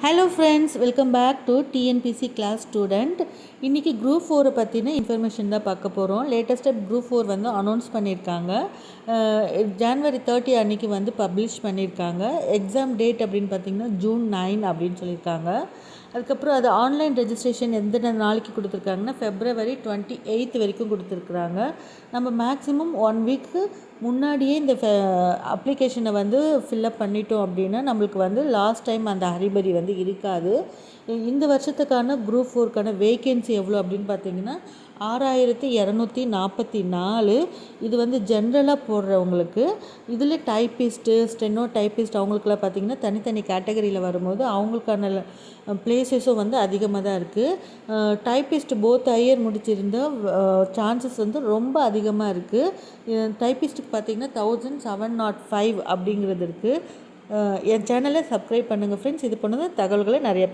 Hello friends, welcome back to TNPSC class student. இன்றைக்கி group 4 பற்றின information தான் பார்க்க போகிறோம். லேட்டஸ்ட்டாக குரூப் 4 வந்து அனௌன்ஸ் பண்ணியிருக்காங்க. ஜான்வரி 30 அன்றைக்கி வந்து பப்ளிஷ் பண்ணியிருக்காங்க. எக்ஸாம் டேட் அப்படின்னு பார்த்திங்கன்னா June 9 அப்படின்னு சொல்லியிருக்காங்க. அதுக்கப்புறம் அது ஆன்லைன் ரெஜிஸ்ட்ரேஷன் எந்த நாளைக்கு கொடுத்துருக்காங்கன்னா February 28 வரைக்கும் கொடுத்துருக்குறாங்க. நம்ம மேக்ஸிமம் 1 வீக்கு முன்னாடியே இந்த அப்ளிகேஷனை வந்து ஃபில்லப் பண்ணிட்டோம் அப்படின்னா நம்மளுக்கு வந்து லாஸ்ட் டைம் அந்த ஹரிபரி வந்து இருக்காது. இந்த வருஷத்துக்கான குரூப் 4க்கான வேக்கன்சி எவ்வளோ அப்படின்னு பார்த்தீங்கன்னா 6244. இது வந்து ஜென்ரலாக போடுறவங்களுக்கு. இதில் டைப்பிஸ்ட்டு, ஸ்டெனோ டைப்பிஸ்ட் அவங்களுக்குலாம் பார்த்திங்கன்னா தனித்தனி கேட்டகரியில் வரும்போது அவங்களுக்கான பிளேசஸும் வந்து அதிகமாக தான் இருக்குது. டைப்பிஸ்ட் போத் ஹையர் முடிச்சிருந்த சான்சஸ் வந்து ரொம்ப அதிகமாக இருக்குது. டைப்பிஸ்ட்டுக்கு பார்த்திங்கன்னா 1705 அப்படிங்கிறது இருக்குது. என் சேனலை சப்ஸ்கிரைப் பண்ணுங்கள் ஃப்ரெண்ட்ஸ். இது பண்ணது தகவல்களை நிறைய